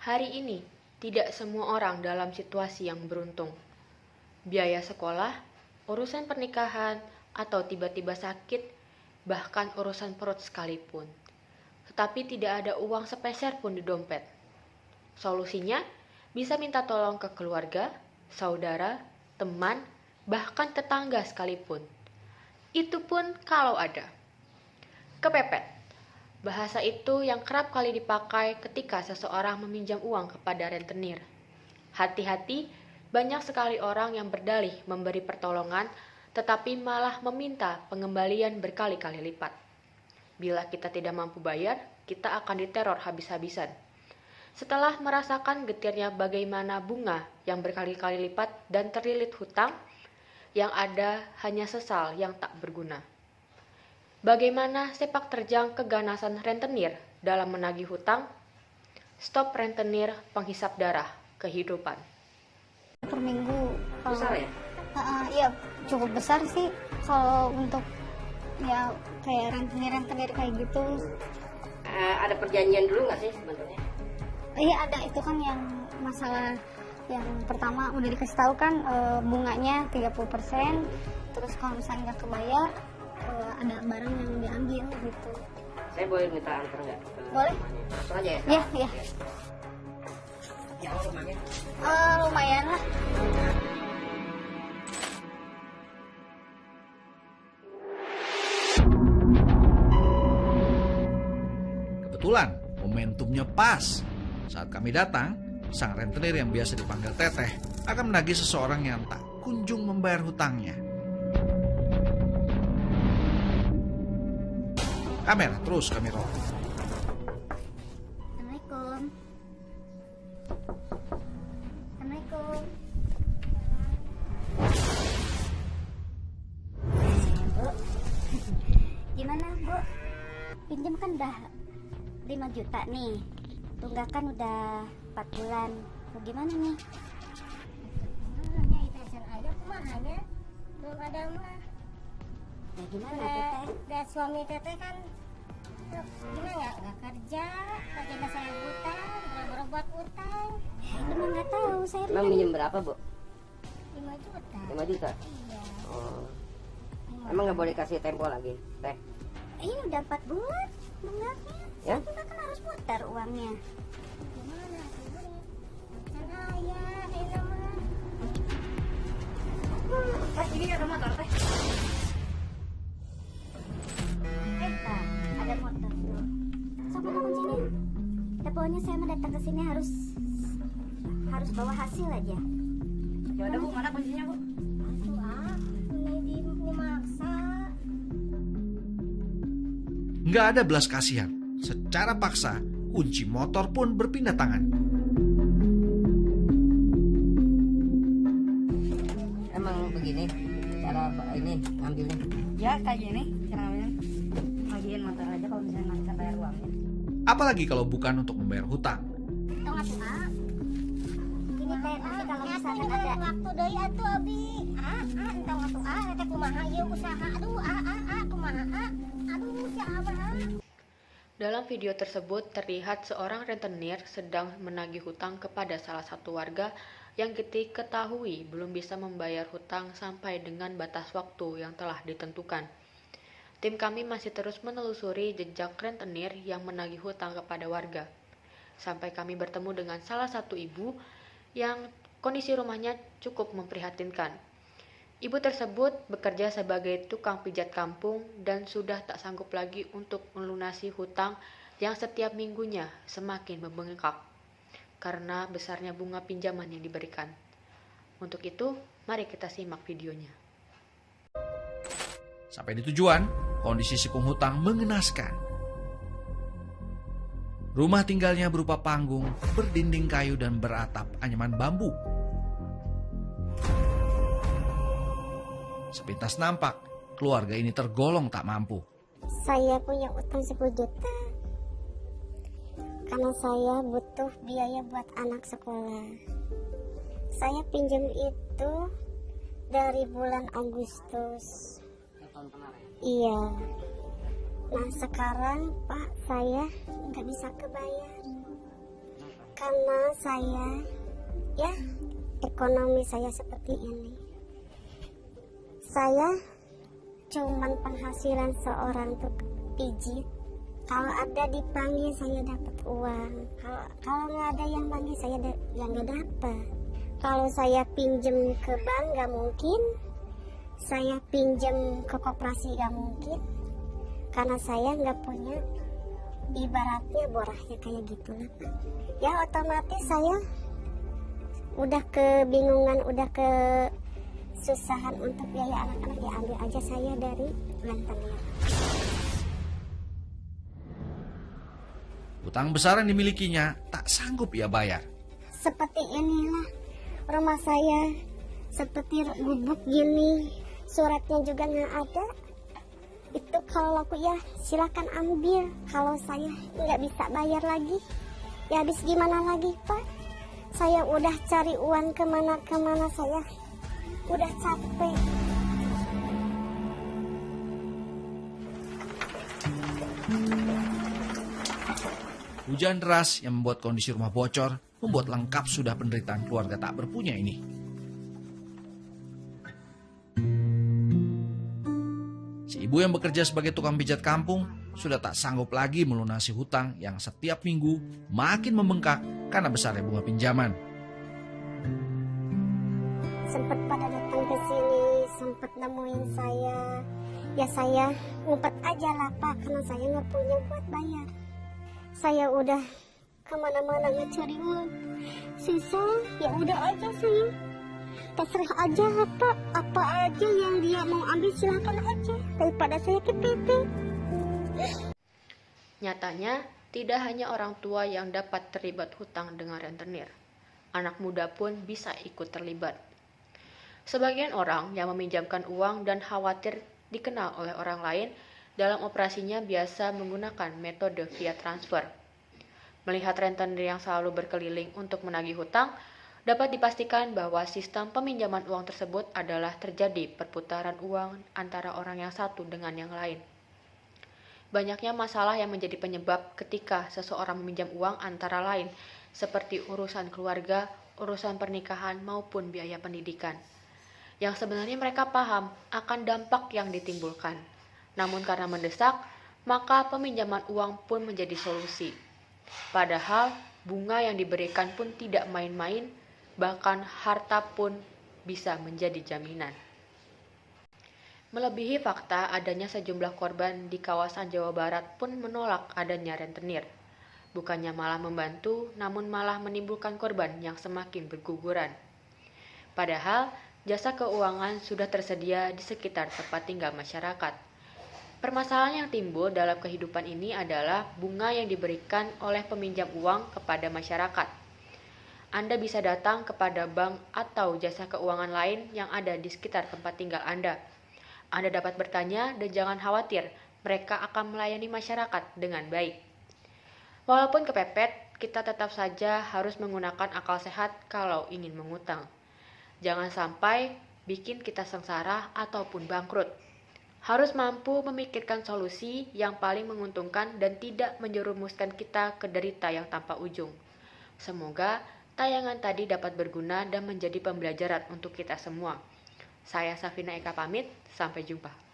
Hari ini, tidak semua orang dalam situasi yang beruntung. Biaya sekolah, urusan pernikahan, atau tiba-tiba sakit, bahkan urusan perut sekalipun. Tetapi tidak ada uang sepeser pun di dompet. Solusinya, bisa minta tolong ke keluarga, saudara, teman, bahkan tetangga sekalipun. Itu pun kalau ada. Kepepet. Bahasa itu yang kerap kali dipakai ketika seseorang meminjam uang kepada rentenir. Hati-hati, banyak sekali orang yang berdalih memberi pertolongan, tetapi malah meminta pengembalian berkali-kali lipat. Bila kita tidak mampu bayar, kita akan diteror habis-habisan. Setelah merasakan getirnya bagaimana bunga yang berkali-kali lipat dan terlilit hutang, yang ada hanya sesal yang tak berguna. Bagaimana sepak terjang keganasan rentenir dalam menagih hutang? Stop rentenir penghisap darah kehidupan. Per minggu. Besar ya? Iya, cukup besar sih kalau untuk ya kayak rentenir kayak gitu. Ada perjanjian dulu nggak sih sebenarnya? Iya ada, itu kan yang masalah yang pertama udah dikasih tahu kan bunganya 30%, terus kalau misalnya nggak kebayar ada barang yang diambil gitu. Saya boleh minta antar nggak? Boleh? Langsung aja ya? Iya. Jauh rumahnya? Lumayan lah. Kebetulan momentumnya pas. Saat kami datang, sang rentenir yang biasa dipanggil Teteh akan menagih seseorang yang tak kunjung membayar hutangnya. Kamera terus kami roll. Assalamualaikum. Assalamualaikum. Bu, gimana Bu? Pinjam kan udah 5 juta nih. Tunggakan udah 4 bulan. Bagaimana nih? Hanya itesan aja kumahanya belum ada mah. Ya gimana Teteh? Dan suami teteh kan gimana nggak kerja saya utang boro-boro buat utang Lu mah nggak tahu, saya Emang minjem berapa, Bu? 5 juta. 5 juta? Iya. Oh. Emang nggak boleh kasih tempo lagi, Teh? Ini udah 4 bulan tunggakannya. Ya? Kita kan harus putar uangnya. Gimana sih? Kan ayah ini mah. Ini ada motor, Teh. Nah, ada motor tuh. Sok mana kuncinya? Ya, pokoknya saya mau datang ke sini harus bawa hasil aja. Ya udah, Bu, mana kuncinya, Bu? Ini dimaksa. Nggak ada belas kasihan. Secara paksa, kunci motor pun berpindah tangan. Emang begini cara ini ngambilnya? Ya kayak gini caranya, bagian motor aja kalau misalnya nggak bisa bayar uangnya. Apalagi kalau bukan untuk membayar hutang. Tahu nggak tuh, Ah? Ini teh nanti kalau misalkan Nyatu ada waktu deui atuh abi. Entong atuh teh kumaha ieu usaha. Aduh, kumaha. Aduh, si Abah. Dalam video tersebut terlihat seorang rentenir sedang menagih hutang kepada salah satu warga yang diketahui belum bisa membayar hutang sampai dengan batas waktu yang telah ditentukan. Tim kami masih terus menelusuri jejak rentenir yang menagih hutang kepada warga. Sampai kami bertemu dengan salah satu ibu yang kondisi rumahnya cukup memprihatinkan. Ibu tersebut bekerja sebagai tukang pijat kampung dan sudah tak sanggup lagi untuk melunasi hutang yang setiap minggunya semakin membengkak karena besarnya bunga pinjaman yang diberikan. Untuk itu, mari kita simak videonya. Sampai di tujuan, kondisi si penghutang mengenaskan. Rumah tinggalnya berupa panggung, berdinding kayu dan beratap anyaman bambu. Sepintas nampak, keluarga ini tergolong tak mampu. saya punya utang 10 juta karena saya butuh biaya buat anak sekolah. Saya pinjam itu dari bulan Agustus. Tahun kemarin. Iya. Nah sekarang Pak, saya nggak bisa kebayar karena saya ya ekonomi saya seperti ini. Saya cuman penghasilan seorang tuh pijit. Kalau ada dipanggil saya dapat uang. Kalau nggak ada yang panggil saya yang nggak dapat. Kalau saya pinjem ke bank nggak mungkin. Saya pinjem ke koperasi nggak mungkin. Karena saya nggak punya, ibaratnya borahnya kayak gitu lah Pak. Ya otomatis saya udah kebingungan, udah kesusahan untuk biaya anak-anak, ya ambil aja saya dari rentenir. Hutang besar yang dimilikinya tak sanggup ia bayar. Seperti inilah rumah saya, seperti gubuk gini, suratnya juga nggak ada. Itu kalau laku ya silakan ambil. Kalau saya nggak bisa bayar lagi, ya habis gimana lagi Pak? Saya udah cari uang kemana-kemana, saya udah capek. Hujan deras yang membuat kondisi rumah bocor membuat lengkap sudah penderitaan keluarga tak berpunya ini. Si ibu yang bekerja sebagai tukang pijat kampung sudah tak sanggup lagi melunasi hutang yang setiap minggu makin membengkak karena besarnya bunga pinjaman. Sempat pada datang ke sini, sempat nemuin saya. Ya saya ngumpet aja lah Pak, karena saya nggak punya buat bayar. Saya udah kemana-mana ngecari uang, susah. Ya udah aja saya, terserah aja apa aja yang dia mau ambil silakan aja, daripada saya kepepet. Nyatanya, tidak hanya orang tua yang dapat terlibat hutang dengan rentenir. Anak muda pun bisa ikut terlibat. Sebagian orang yang meminjamkan uang dan khawatir dikenal oleh orang lain, dalam operasinya biasa menggunakan metode via transfer. Melihat rentenir yang selalu berkeliling untuk menagih hutang, dapat dipastikan bahwa sistem peminjaman uang tersebut adalah terjadi perputaran uang antara orang yang satu dengan yang lain. Banyaknya masalah yang menjadi penyebab ketika seseorang meminjam uang antara lain, seperti urusan keluarga, urusan pernikahan, maupun biaya pendidikan. Yang sebenarnya mereka paham akan dampak yang ditimbulkan. Namun karena mendesak, maka peminjaman uang pun menjadi solusi. Padahal bunga yang diberikan pun tidak main-main, bahkan harta pun bisa menjadi jaminan. Melebihi fakta adanya sejumlah korban di kawasan Jawa Barat pun menolak adanya rentenir. Bukannya malah membantu, namun malah menimbulkan korban yang semakin berguguran. Padahal jasa keuangan sudah tersedia di sekitar tempat tinggal masyarakat. Permasalahan yang timbul dalam kehidupan ini adalah bunga yang diberikan oleh peminjam uang kepada masyarakat. Anda bisa datang kepada bank atau jasa keuangan lain yang ada di sekitar tempat tinggal Anda. Anda dapat bertanya dan jangan khawatir, mereka akan melayani masyarakat dengan baik. Walaupun kepepet, kita tetap saja harus menggunakan akal sehat kalau ingin mengutang. Jangan sampai bikin kita sengsara ataupun bangkrut. Harus mampu memikirkan solusi yang paling menguntungkan dan tidak menjerumuskan kita ke derita yang tanpa ujung. Semoga tayangan tadi dapat berguna dan menjadi pembelajaran untuk kita semua. Saya Safina Eka pamit, sampai jumpa.